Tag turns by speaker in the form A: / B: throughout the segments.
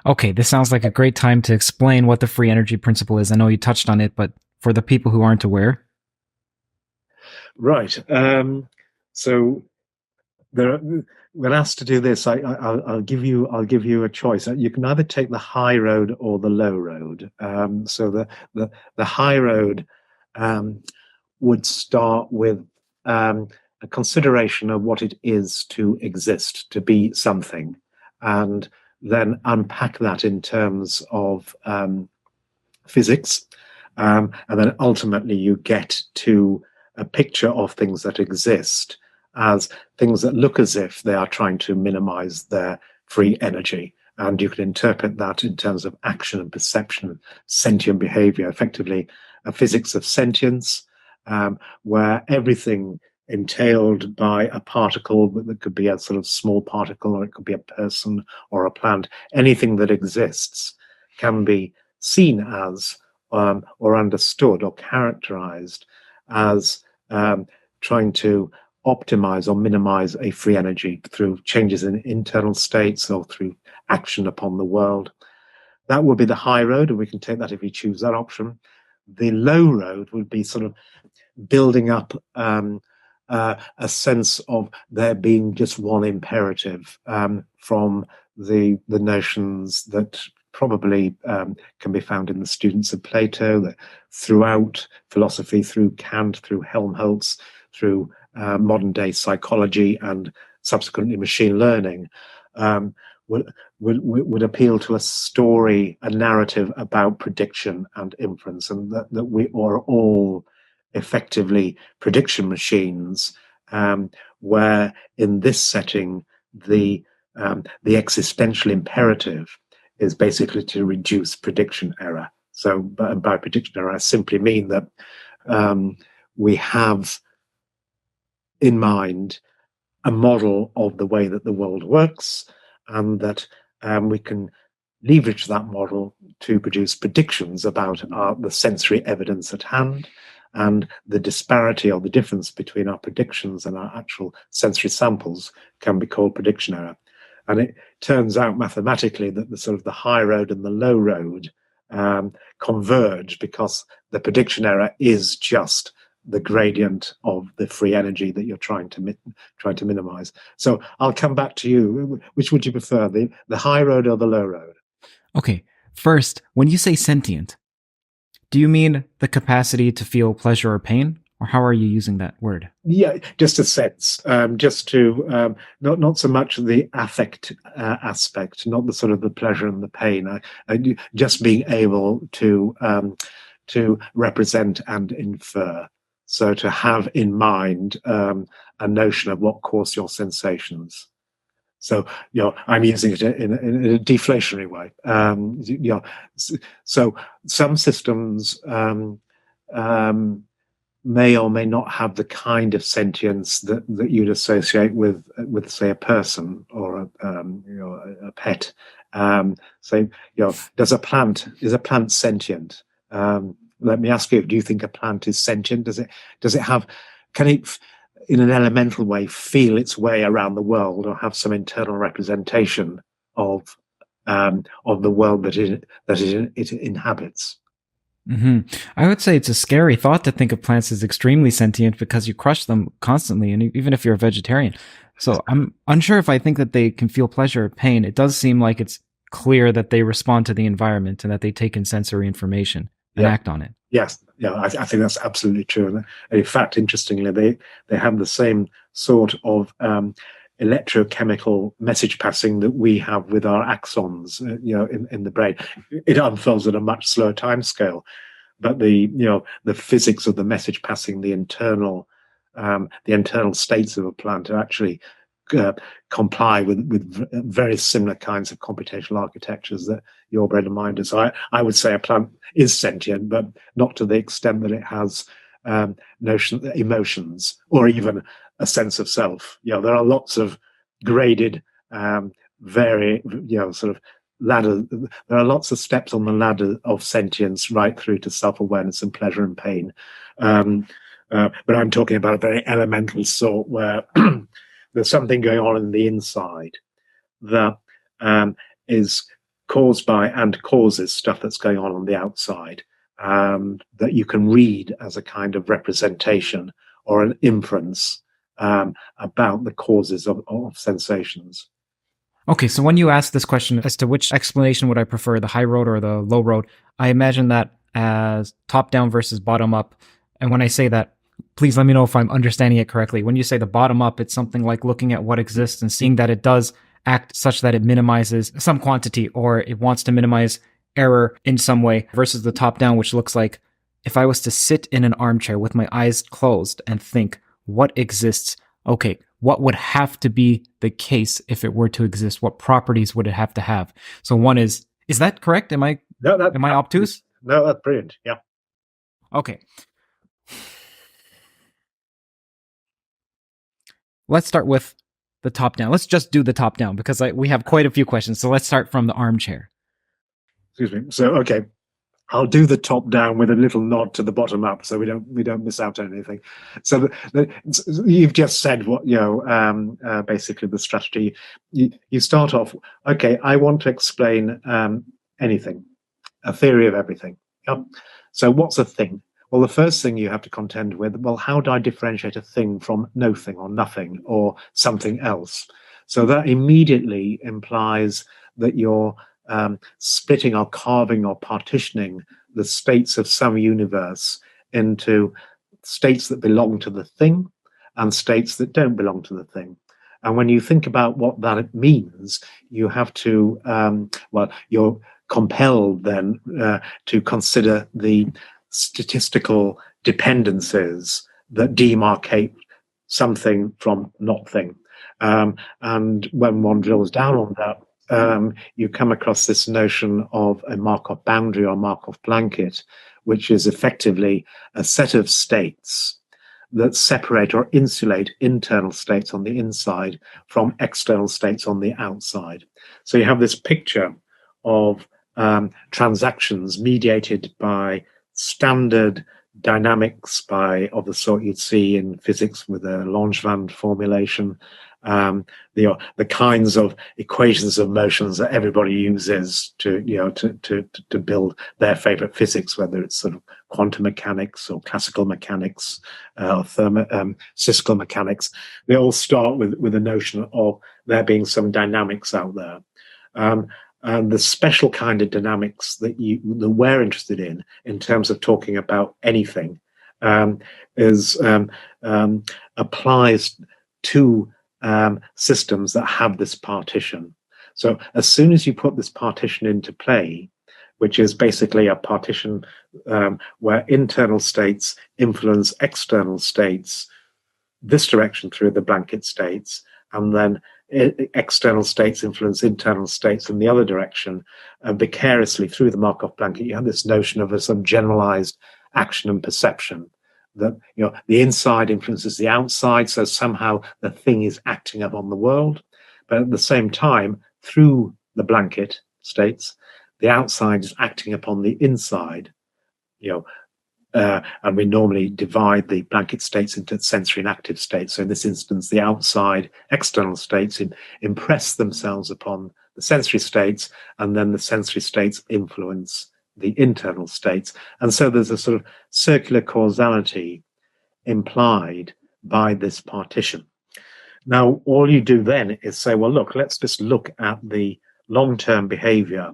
A: Okay, this sounds like a great time to explain what the free energy principle is. I know you touched on it, but for the people who aren't aware.
B: Right. So there, when asked to do this, I'll give you a choice. You can either take the high road or the low road. So the high road um, would start with a consideration of what it is to exist, to be something, and then unpack that in terms of physics. And then ultimately you get to a picture of things that exist as things that look as if they are trying to minimize their free energy. And you can interpret that in terms of action and perception, sentient behavior, effectively a physics of sentience, where everything entailed by a particle, that could be a sort of small particle, or it could be a person or a plant, anything that exists can be seen as or understood or characterized as trying to optimize or minimize a free energy through changes in internal states or through action upon the world. That would be the high road, and we can take that if you choose that option. The low road would be sort of building up a sense of there being just one imperative from the notions that probably can be found in the students of Plato, that throughout philosophy, through Kant, through Helmholtz, through modern day psychology and subsequently machine learning, would appeal to a story, a narrative about prediction and inference, and that we are all effectively prediction machines, where in this setting the existential imperative is basically to reduce prediction error. So by prediction error, I simply mean that we have in mind a model of the way that the world works, and that we can leverage that model to produce predictions about the sensory evidence at hand, and the disparity or the difference between our predictions and our actual sensory samples can be called prediction error. And it turns out mathematically that the sort of the high road and the low road converge, because the prediction error is just the gradient of the free energy that you're trying to minimize. So I'll come back to you. Which would you prefer, the high road or the low road?
A: Okay, first, when you say sentient, do you mean the capacity to feel pleasure or pain? Or how are you using that word?
B: Yeah, just a sense, just to not so much the affect aspect, not the sort of the pleasure and the pain. Just being able to represent and infer. So to have in mind a notion of what cause your sensations. So, I'm using it in a deflationary way. So some systems may or may not have the kind of sentience that you'd associate with say a person or a pet. So is a plant sentient? Let me ask you: do you think a plant is sentient? Does it have? Can it, in an elemental way, feel its way around the world, or have some internal representation of the world that it inhabits?
A: Hmm. I would say it's a scary thought to think of plants as extremely sentient because you crush them constantly, and even if you're a vegetarian. So I'm unsure if I think that they can feel pleasure or pain. It does seem like it's clear that they respond to the environment and that they take in sensory information and
B: Yeah.
A: act on it.
B: Yes, yeah, I think that's absolutely true. And in fact, interestingly, they have the same sort of electrochemical message passing that we have with our axons, in the brain. It unfolds at a much slower time scale, but the physics of the message passing, the internal states of a plant are actually uh, comply with very similar kinds of computational architectures that your brain and mine do. So I would say a plant is sentient, but not to the extent that it has emotions, or even a sense of self. There are lots of graded, very sort of ladder. There are lots of steps on the ladder of sentience, right through to self-awareness and pleasure and pain. But I'm talking about a very elemental sort, where there's something going on in the inside that is caused by and causes stuff that's going on the outside, that you can read as a kind of representation or an inference about the causes of sensations.
A: Okay, so when you ask this question as to which explanation would I prefer, the high road or the low road, I imagine that as top down versus bottom up. And when I say that, please let me know if I'm understanding it correctly. When you say the bottom up, it's something like looking at what exists and seeing that it does act such that it minimizes some quantity or it wants to minimize error in some way, versus the top down, which looks like if I was to sit in an armchair with my eyes closed and think, what exists? Okay, what would have to be the case if it were to exist? What properties would it have to have? So one is that correct? Am I obtuse?
B: No, that's brilliant. Yeah.
A: Okay. Let's start with the top down. Let's just do the top down because we have quite a few questions. So let's start from the armchair.
B: Excuse me. So, okay, I'll do the top down with a little nod to the bottom up, so we don't miss out on anything. So you've just said what basically the strategy. You start off. Okay, I want to explain anything, a theory of everything. Yep. So what's a thing? Well, the first thing you have to contend with, well, how do I differentiate a thing from no thing or nothing or something else? So that immediately implies that you're splitting or carving or partitioning the states of some universe into states that belong to the thing and states that don't belong to the thing. And when you think about what that means, you have to, you're compelled then to consider the statistical dependencies that demarcate something from nothing. And when one drills down on that, you come across this notion of a Markov boundary or Markov blanket, which is effectively a set of states that separate or insulate internal states on the inside from external states on the outside. So you have this picture of transactions mediated by standard dynamics of the sort you'd see in physics with a Langevin formulation, the kinds of equations of motions that everybody uses to build their favorite physics, whether it's sort of quantum mechanics or classical mechanics or physical mechanics. They all start with the notion of there being some dynamics out there. And the special kind of dynamics that we're interested in terms of talking about anything, applies to systems that have this partition. So as soon as you put this partition into play, which is basically a partition where internal states influence external states this direction through the blanket states, and then external states influence internal states in the other direction, vicariously through the Markov blanket, you have this notion of some generalized action and perception that the inside influences the outside, so somehow the thing is acting upon the world, but at the same time, through the blanket states, the outside is acting upon the inside. And we normally divide the blanket states into sensory and active states. So in this instance, the outside external states impress themselves upon the sensory states, and then the sensory states influence the internal states. And so there's a sort of circular causality implied by this partition. Now, all you do then is say, well, look, let's just look at the long-term behavior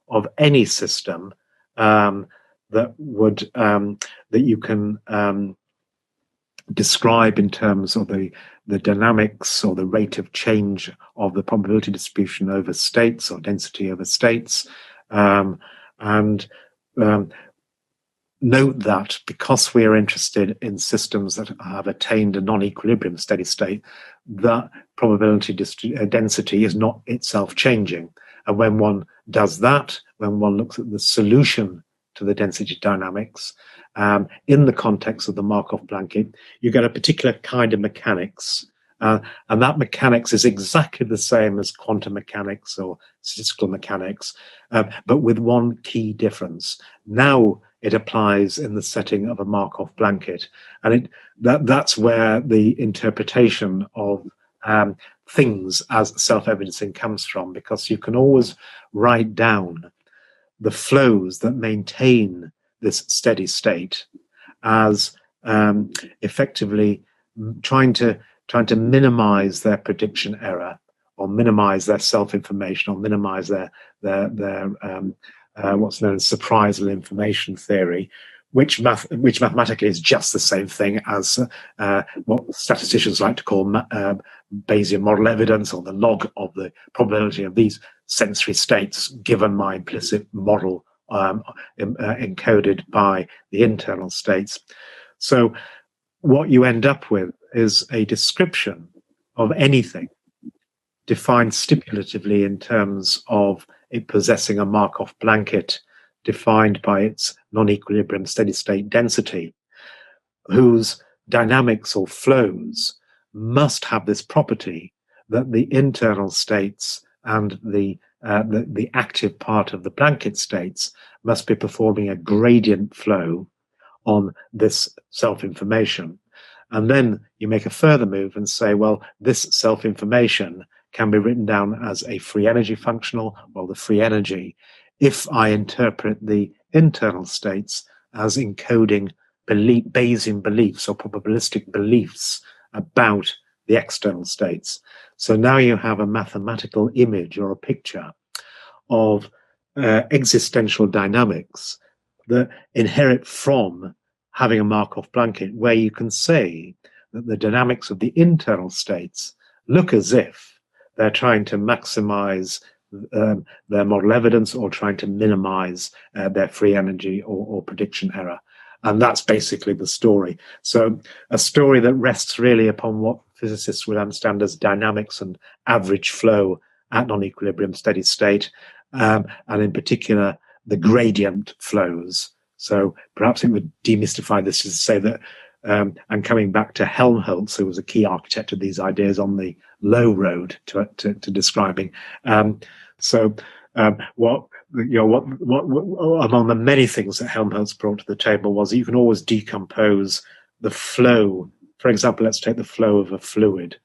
B: of any system that you can describe in terms of the dynamics or the rate of change of the probability distribution over states or density over states, and note that because we are interested in systems that have attained a non-equilibrium steady state, that probability density is not itself changing. And when one does that, when one looks at the solution to the density dynamics in the context of the Markov blanket, you get a particular kind of mechanics. And that mechanics is exactly the same as quantum mechanics or statistical mechanics, but with one key difference. Now it applies in the setting of a Markov blanket. And that's where the interpretation of things as self-evidencing comes from, because you can always write down the flows that maintain this steady state as effectively trying to minimize their prediction error, or minimize their self-information, or minimize their what's known as surprisal information theory, which mathematically is just the same thing as what statisticians like to call Bayesian model evidence, or the log of the probability of these sensory states given my implicit model encoded by the internal states. So what you end up with is a description of anything defined stipulatively in terms of it possessing a Markov blanket defined by its non-equilibrium steady-state density, whose dynamics or flows must have this property that the internal states and the active part of the blanket states must be performing a gradient flow on this self-information. And then you make a further move and say, well, this self-information can be written down as a free energy functional, or the free energy, if I interpret the internal states as encoding Bayesian beliefs or probabilistic beliefs about the external states. So now you have a mathematical image or a picture of existential dynamics that inherit from having a Markov blanket, where you can say that the dynamics of the internal states look as if they're trying to maximize their model evidence, or trying to minimize their free energy or prediction error. And that's basically the story. So a story that rests really upon what physicists would understand as dynamics and average flow at non-equilibrium steady state, and in particular, the gradient flows. So perhaps it would demystify this to say that, and coming back to Helmholtz, who was a key architect of these ideas on the low road to describing. What among the many things that Helmholtz brought to the table was that you can always decompose the flow. For example, let's take the flow of a fluid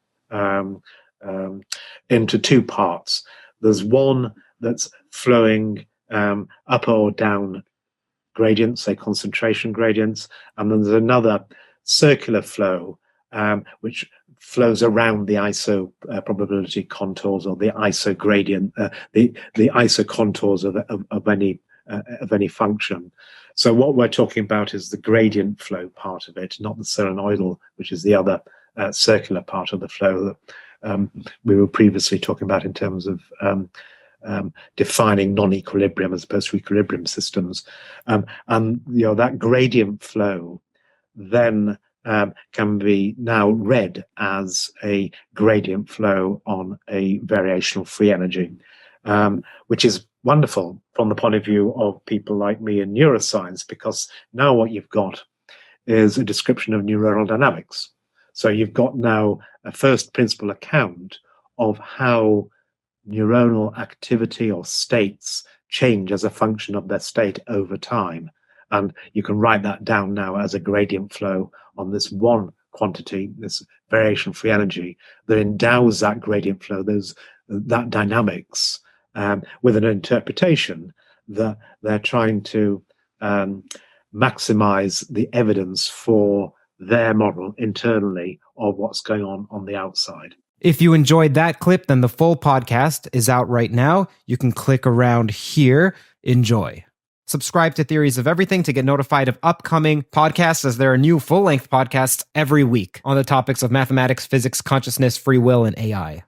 B: into two parts. There's one that's flowing up or down gradients, say concentration gradients, and then there's another circular flow which flows around the iso probability contours, or the iso gradient, the iso contours of any function. So what we're talking about is the gradient flow part of it, not the solenoidal, which is the other circular part of the flow that we were previously talking about in terms of defining non-equilibrium as opposed to equilibrium systems. And that gradient flow then can be now read as a gradient flow on a variational free energy, which is wonderful from the point of view of people like me in neuroscience, because now what you've got is a description of neuronal dynamics. So you've got now a first principle account of how neuronal activity or states change as a function of their state over time. And you can write that down now as a gradient flow on this one quantity, this variation free energy, that endows that gradient flow, that dynamics, with an interpretation that they're trying to maximize the evidence for their model internally of what's going on the outside.
A: If you enjoyed that clip, then the full podcast is out right now. You can click around here. Enjoy. Subscribe to Theories of Everything to get notified of upcoming podcasts, as there are new full-length podcasts every week on the topics of mathematics, physics, consciousness, free will, and AI.